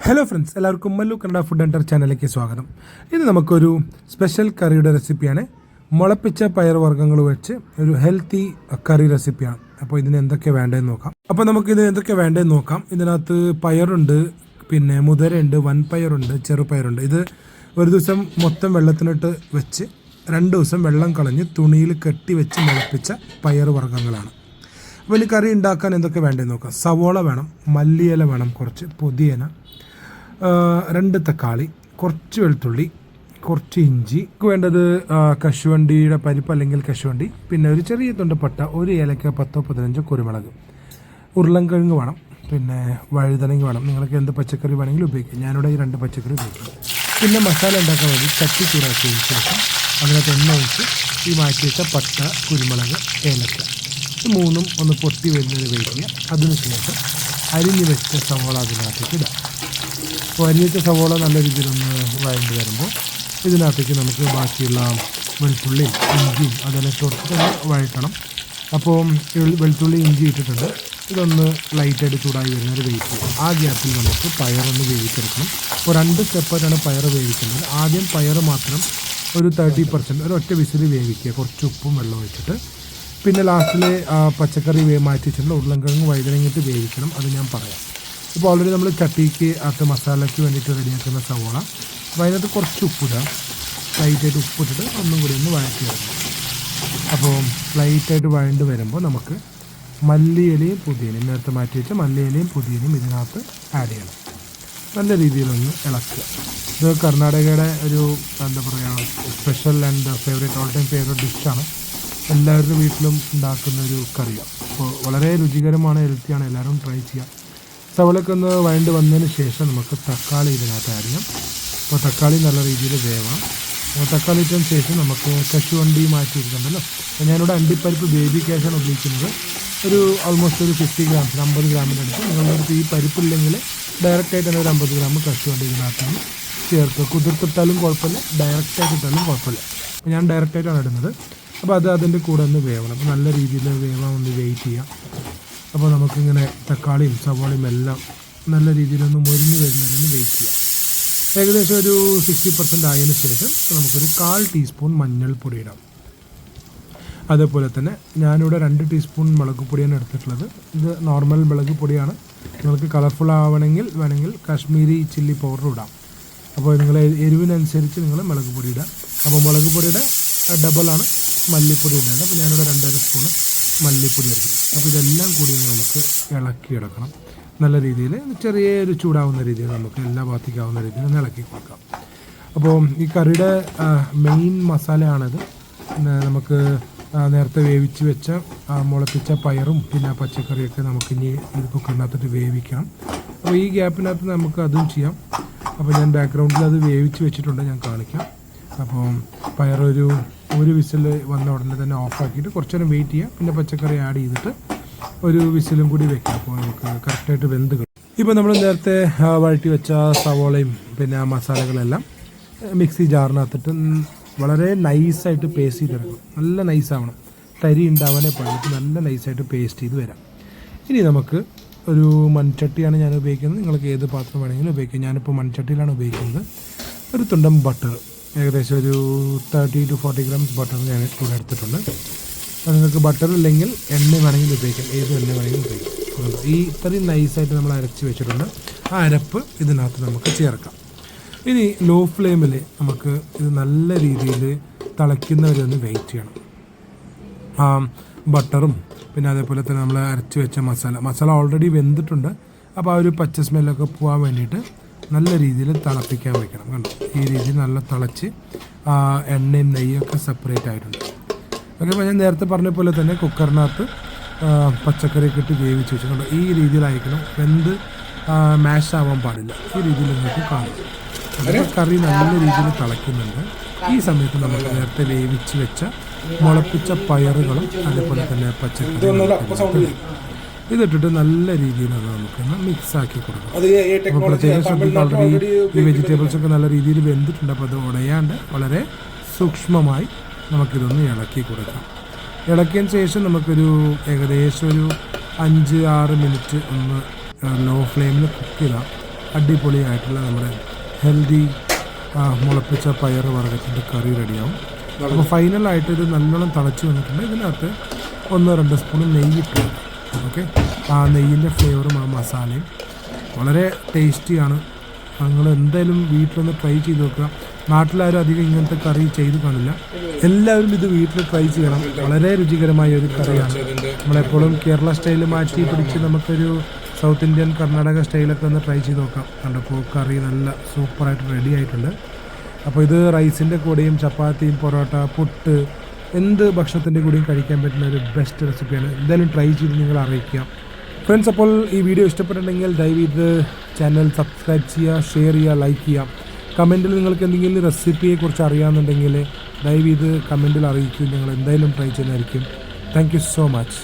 Hello friends, എല്ലാവർക്കും Mallu Kannada food and ചാനലിലേക്ക് സ്വാഗതം. ഇത് നമുക്കൊരു സ്പെഷ്യൽ കറിയുടെ റെസിപ്പിയാണ്. മുളപ്പിച്ച പയർവർഗ്ഗങ്ങൾ വെച്ച് ഒരു ഹെൽത്തി കറി റെസിപ്പിയാണ്. അപ്പോൾ ഇതിന് എന്തൊക്കെ വേണ്ടതെന്ന് നോക്കാം. ഇതിനകത്ത് പയറുണ്ട്, പിന്നെ മുതിരയുണ്ട്, വൻപയറുണ്ട്, ചെറുപയറുണ്ട്. ഇത് ഒരു ദിവസം മൊത്തം വെള്ളത്തിനിട്ട് വെച്ച് 2 ദിവസം വെള്ളം കളഞ്ഞ് തുണിയിൽ കെട്ടി വെച്ച് മുളപ്പിച്ച പയർവർഗ്ഗങ്ങളാണ്. അപ്പോൾ ഇനി കറി ഉണ്ടാക്കാൻ എന്തൊക്കെ വേണ്ടതെന്ന് നോക്കാം. സവോള വേണം, മല്ലിയില വേണം, കുറച്ച് പുതിന, 2 തക്കാളി, കുറച്ച് വെളുത്തുള്ളി, കുറച്ച് ഇഞ്ചി, വേണ്ടത് കശുവണ്ടിയുടെ പരിപ്പ് അല്ലെങ്കിൽ കശുവണ്ടി, പിന്നെ ഒരു ചെറിയ തുണ്ട് പട്ട, ഒരു ഏലക്ക, 10-15 കുരുമുളക്, ഉരുളൻകിഴങ്ങ് വേണം, പിന്നെ വഴുതനങ്ങ വേണം. നിങ്ങൾക്ക് എന്ത് പച്ചക്കറി വേണമെങ്കിലും ഉപയോഗിക്കാം. ഞാനിവിടെ ഈ 2 പച്ചക്കറി ഉപയോഗിക്കാം. പിന്നെ മസാല ഉണ്ടാക്കാൻ വേണ്ടി ചട്ടി ചൂടാക്കിയതിന് ശേഷം അതിനകത്ത് എണ്ണ ഒഴിച്ച് ഈ മാറ്റി വെച്ച പട്ട, കുരുമുളക്, ഏലക്ക, ഇത് 3ഉം ഒന്ന് പൊട്ടി വരുന്നത് വയ്ക്കുക. അതിനുശേഷം അരിഞ്ഞ് വെച്ച സവോള അതിനകത്തേക്ക് ഇടാം. അപ്പോൾ അരിഞ്ഞ് വെച്ച സവോള നല്ല രീതിയിലൊന്ന് വഴണ്ടി വരുമ്പോൾ ഇതിനകത്തേക്ക് നമുക്ക് ബാക്കിയുള്ള വെളുത്തുള്ളിയും ഇഞ്ചിയും അതെല്ലാം ഇട്ട് കൊടുത്തിട്ട് വഴറ്റണം. അപ്പോൾ വെളുത്തുള്ളി ഇഞ്ചി ഇട്ടിട്ടുണ്ട്. ഇതൊന്ന് ലൈറ്റായിട്ട് ചൂടായി വരുന്നത് വെയിറ്റ് ചെയ്യും. ആ ഗ്യാപ്പിൽ നമുക്ക് പയറൊന്ന് വേവിച്ചെടുക്കണം. അപ്പോൾ 2 സ്റ്റെപ്പായിട്ടാണ് പയർ വേവിക്കുന്നത്. ആദ്യം പയർ മാത്രം ഒരു 30% ഒരു ഒറ്റ വിസിൽ വേവിക്കുക, കുറച്ച് ഉപ്പും വെള്ളം ഒഴിച്ചിട്ട്. പിന്നെ ലാസ്റ്റിൽ പച്ചക്കറി മാറ്റി വെച്ചിട്ടുള്ള ഉരുളൻകിഴങ്ങ് വഴുതനങ്ങിട്ട് വേവിക്കണം. അത് ഞാൻ പറയാം. ഇപ്പോൾ ഓൾറെഡി നമ്മൾ ചട്ടിക്ക് അകത്ത് മസാലയ്ക്ക് വേണ്ടിയിട്ട് റെഡിയാക്കുന്ന സവോള, അപ്പോൾ അതിനകത്ത് കുറച്ച് ഉപ്പിടാം. ലൈറ്റായിട്ട് ഉപ്പിട്ടിട്ട് ഒന്നും കൂടി ഒന്ന് വഴറ്റി വരണം. അപ്പോൾ ലൈറ്റായിട്ട് വഴണ്ട് വരുമ്പോൾ നമുക്ക് മല്ലിയിലയും പുതിനയും, നേരത്തെ മാറ്റി വെച്ച മല്ലിയിലയും പുതിനയും ഇതിനകത്ത് ആഡ് ചെയ്യണം. നല്ല രീതിയിലൊന്ന് ഇളക്കുക. ഇത് കർണാടകയുടെ ഒരു എന്താ പറയുക special and favourite, all time favourite ഡിഷാണ്. എല്ലാവരുടെ വീട്ടിലും ഉണ്ടാക്കുന്ന ഒരു കറിയാണ്. അപ്പോൾ വളരെ രുചികരമാണ്, ഹെൽത്തിയാണ്. എല്ലാവരും ട്രൈ ചെയ്യാം. സവോളയൊക്കെ ഒന്ന് വഴണ്ട് വന്നതിന് ശേഷം നമുക്ക് തക്കാളി ഇതിനകത്ത് ആഡ് ചെയ്യാം. അപ്പോൾ തക്കാളി നല്ല രീതിയിൽ വേവാം. അപ്പോൾ തക്കാളി ഇട്ടതിന് ശേഷം നമുക്ക് കശുവണ്ടി മാറ്റി വെച്ചിട്ടുണ്ടല്ലോ. അപ്പോൾ ഞാനിവിടെ അണ്ടിപ്പരിപ്പ് ബേബി ക്യാഷാണ് ഉപയോഗിക്കുന്നത്. ഒരു ഓൾമോസ്റ്റ് ഒരു 50 ഗ്രാംസ്, 50 ഗ്രാമിൻ്റെ അടുത്ത്. നിങ്ങളുടെ അടുത്ത് ഈ പരിപ്പില്ലെങ്കിൽ ഡയറക്റ്റായിട്ട് തന്നെ ഒരു 50 ഗ്രാം കശുവണ്ടി ഇതിനകത്താണ് ചേർക്കുക. കുതിർത്തിട്ടാലും കുഴപ്പമില്ല, ഡയറക്റ്റായിട്ട് ഇട്ടാലും കുഴപ്പമില്ല. അപ്പോൾ ഞാൻ ഡയറക്റ്റായിട്ടാണ് ഇടുന്നത്. അപ്പോൾ അത് അതിൻ്റെ കൂടെ ഒന്ന് വേവണം. അപ്പോൾ നല്ല രീതിയിൽ വേവാൻ ഒന്ന് വെയിറ്റ് ചെയ്യാം. അപ്പോൾ നമുക്കിങ്ങനെ തക്കാളിയും സവാളയും എല്ലാം നല്ല രീതിയിലൊന്ന് മൊരിഞ്ഞ് വരുന്നതിന് വെയിറ്റ് ചെയ്യാം. ഏകദേശം ഒരു 60% ആയതിനു ശേഷം നമുക്കൊരു 1/4 ടീസ്പൂൺ മഞ്ഞൾപ്പൊടി ഇടാം. അതേപോലെ തന്നെ ഞാനിവിടെ 2 ടീസ്പൂൺ മുളക് പൊടിയാണ് എടുത്തിട്ടുള്ളത്. ഇത് നോർമൽ മുളക് പൊടിയാണ്. നിങ്ങൾക്ക് കളർഫുൾ ആവണമെങ്കിൽ വേണമെങ്കിൽ കാശ്മീരി ചില്ലി പൗഡർ ഇടാം. അപ്പോൾ നിങ്ങൾ എരിവിനനുസരിച്ച് നിങ്ങൾ മുളക് പൊടി ഇടാം. അപ്പോൾ മുളക് പൊടിയുടെ ഡബിളാണ് മല്ലിപ്പൊടി ഉണ്ടായത്. അപ്പോൾ ഞാനിവിടെ 2.5 സ്പൂണ് മല്ലിപ്പൊടി എടുക്കും. അപ്പോൾ ഇതെല്ലാം കൂടി നമുക്ക് ഇളക്കിയെടുക്കണം. നല്ല രീതിയിൽ ചെറിയൊരു ചൂടാവുന്ന രീതിയിൽ നമുക്ക് എല്ലാ ഭാഗത്തേക്കാവുന്ന രീതിയിൽ ഒന്ന് ഇളക്കി കൊടുക്കാം. അപ്പോൾ ഈ കറിയുടെ മെയിൻ മസാലയാണിത്. നമുക്ക് നേരത്തെ വേവിച്ച് വെച്ച മുളപ്പിച്ച പയറും പിന്നെ പച്ചക്കറിയൊക്കെ നമുക്ക് ഇനി ഇത് കുക്കറിനകത്തിട്ട് വേവിക്കണം. അപ്പോൾ ഈ ഗ്യാപ്പിനകത്ത് നമുക്ക് അതും ചെയ്യാം. അപ്പോൾ ഞാൻ ബാക്ക്ഗ്രൗണ്ടിൽ അത് വേവിച്ച് വെച്ചിട്ടുണ്ട്, ഞാൻ കാണിക്കാം. അപ്പോൾ പയറൊരു വിസിൽ വന്ന ഉടനെ തന്നെ ഓഫാക്കിയിട്ട് കുറച്ച് നേരം വെയിറ്റ് ചെയ്യുക. പിന്നെ പച്ചക്കറി ആഡ് ചെയ്തിട്ട് ഒരു വിസിലും കൂടി വെക്കാം. അപ്പോൾ നമുക്ക് കറക്റ്റായിട്ട് വെന്ത് കിട്ടും. ഇപ്പോൾ നമ്മൾ നേരത്തെ വഴറ്റി വെച്ച സവോളയും പിന്നെ മസാലകളെല്ലാം മിക്സി ജാറിനകത്തിട്ട് വളരെ നൈസായിട്ട് പേസ്റ്റ് ചെയ്തെടുക്കണം. നല്ല നൈസാവണം, തരി ഉണ്ടാവാനേ പാടില്ല. നല്ല നൈസായിട്ട് പേസ്റ്റ് ചെയ്ത് വരാം. ഇനി നമുക്ക് ഒരു മൺചട്ടിയാണ് ഞാൻ ഉപയോഗിക്കുന്നത്. നിങ്ങൾക്ക് ഏത് പാത്രം വേണമെങ്കിലും ഉപയോഗിക്കാം. ഞാനിപ്പോൾ മൺചട്ടിയിലാണ് ഉപയോഗിക്കുന്നത്. ഒരു തുണ്ടം ബട്ടർ, ഏകദേശം ഒരു 30-40 ഗ്രാംസ് ബട്ടർ ഞാൻ ഇവിടെ എടുത്തിട്ടുണ്ട്. നിങ്ങൾക്ക് ബട്ടർ ഇല്ലെങ്കിൽ എണ്ണ വേണമെങ്കിൽ ഉപയോഗിക്കാം, ഏത് എണ്ണ വേണമെങ്കിലും ഉപയോഗിക്കാം. ഈ ഇത്രയും നൈസായിട്ട് നമ്മൾ അരച്ച് വെച്ചിട്ടുണ്ട്. ആ അരപ്പ് ഇതിനകത്ത് നമുക്ക് ചേർക്കാം. ഇനി ലോ ഫ്ലെയിമിൽ നമുക്ക് ഇത് നല്ല രീതിയിൽ തിളയ്ക്കുന്നവരൊന്ന് വെയിറ്റ് ചെയ്യണം. ബട്ടറും പിന്നെ അതേപോലെ തന്നെ നമ്മൾ അരച്ച് വെച്ച മസാല ഓൾറെഡി വെന്തിട്ടുണ്ട്. അപ്പോൾ ആ ഒരു പച്ച സ്മെല്ലൊക്കെ പോകാൻ വേണ്ടിയിട്ട് നല്ല രീതിയിൽ തിളപ്പിക്കാൻ വെക്കണം. കണ്ടോ, ഈ രീതിയിൽ നല്ല തിളച്ച് എണ്ണയും നെയ്യൊക്കെ സെപ്പറേറ്റ് ആയിട്ടുണ്ട്. ഓക്കെ, അപ്പോൾ ഞാൻ നേരത്തെ പറഞ്ഞ പോലെ തന്നെ കുക്കറിനകത്ത് പച്ചക്കറിയൊക്കെ ഇട്ട് വേവിച്ച് വെച്ചിട്ടുണ്ട്. ഈ രീതിയിലായിരിക്കണം, വെന്ത് മാഷ് ആവാൻ പാടില്ല. ഈ രീതിയിൽ നിങ്ങൾക്ക് കാണാം. കറി നല്ല രീതിയിൽ തിളയ്ക്കുന്നുണ്ട്. ഈ സമയത്ത് നമ്മൾ നേരത്തെ വേവിച്ച് വെച്ച മുളപ്പിച്ച പയറുകളും അതേപോലെ തന്നെ പച്ചക്കറി ഇതിട്ടിട്ട് നല്ല രീതിയിൽ അത് നമുക്കൊന്ന് മിക്സാക്കി കൊടുക്കാം. അപ്പോൾ പ്രത്യേകം ശ്രദ്ധിക്കുക, ഓൾറെഡി ഈ വെജിറ്റബിൾസൊക്കെ നല്ല രീതിയിൽ വെന്തിട്ടുണ്ട്. അപ്പോൾ അത് ഉടയാണ്ട് വളരെ സൂക്ഷ്മമായി നമുക്കിതൊന്ന് ഇളക്കി കൊടുക്കാം. ഇളക്കിയതിന് ശേഷം നമുക്കൊരു ഏകദേശം ഒരു 5-6 മിനിറ്റ് ഒന്ന് ലോ ഫ്ലെയിമിൽ കുക്ക് ചെയ്താൽ അടിപൊളിയായിട്ടുള്ള നമ്മുടെ ഹെൽത്തി മുളപ്പിച്ച പയർ വർഗ്ഗത്തിൻ്റെ കറി റെഡിയാവും. അപ്പോൾ ഫൈനലായിട്ട് ഇത് നല്ലോണം തിളച്ച് വന്നിട്ടുണ്ട്. ഇതിനകത്ത് 1-2 സ്പൂൺ നെയ്യിട്ട്, ഓക്കെ, ആ നെയ്യിൻ്റെ ഫ്ലേവറും ആ മസാലയും വളരെ ടേസ്റ്റിയാണ്. നിങ്ങൾ എന്തായാലും വീട്ടിലൊന്ന് ട്രൈ ചെയ്ത് നോക്കുക. നാട്ടിലാരും അധികം ഇങ്ങനത്തെ കറി ചെയ്ത് കാണില്ല. എല്ലാവരും ഇത് വീട്ടിൽ ട്രൈ ചെയ്യണം. വളരെ രുചികരമായ ഒരു കറിയാണ്. നമ്മളെപ്പോഴും കേരള സ്റ്റൈൽ മാറ്റി പിടിച്ച് നമുക്കൊരു സൗത്ത് ഇന്ത്യൻ കർണാടക സ്റ്റൈലൊക്കെ ഒന്ന് ട്രൈ ചെയ്ത് നോക്കാം. കണ്ടപ്പോൾ കറി നല്ല സൂപ്പറായിട്ട് റെഡി ആയിട്ടുണ്ട്. അപ്പോൾ ഇത് റൈസിൻ്റെ കൂടെയും ചപ്പാത്തിയും പൊറോട്ട, പുട്ട്, എന്ത് ഭക്ഷണത്തിൻ്റെ കൂടെയും കഴിക്കാൻ പറ്റുന്ന ഒരു ബെസ്റ്റ് റെസിപ്പിയാണ്. എന്തായാലും ട്രൈ ചെയ്ത് നിങ്ങൾ അറിയിക്കുക ഫ്രണ്ട്സ്. അപ്പോൾ ഈ വീഡിയോ ഇഷ്ടപ്പെട്ടിട്ടുണ്ടെങ്കിൽ ദയവ് ഇത് ചാനൽ സബ്സ്ക്രൈബ് ചെയ്യുക, ഷെയർ ചെയ്യുക, ലൈക്ക് ചെയ്യുക. കമൻറ്റിൽ നിങ്ങൾക്ക് എന്തെങ്കിലും റെസിപ്പിയെക്കുറിച്ച് അറിയാമെന്നുണ്ടെങ്കിൽ ദയവ് ഇത് കമൻറ്റിൽ അറിയിക്കും. ഞങ്ങൾ എന്തായാലും ട്രൈ ചെയ്യുന്നതായിരിക്കും. Thank you so much.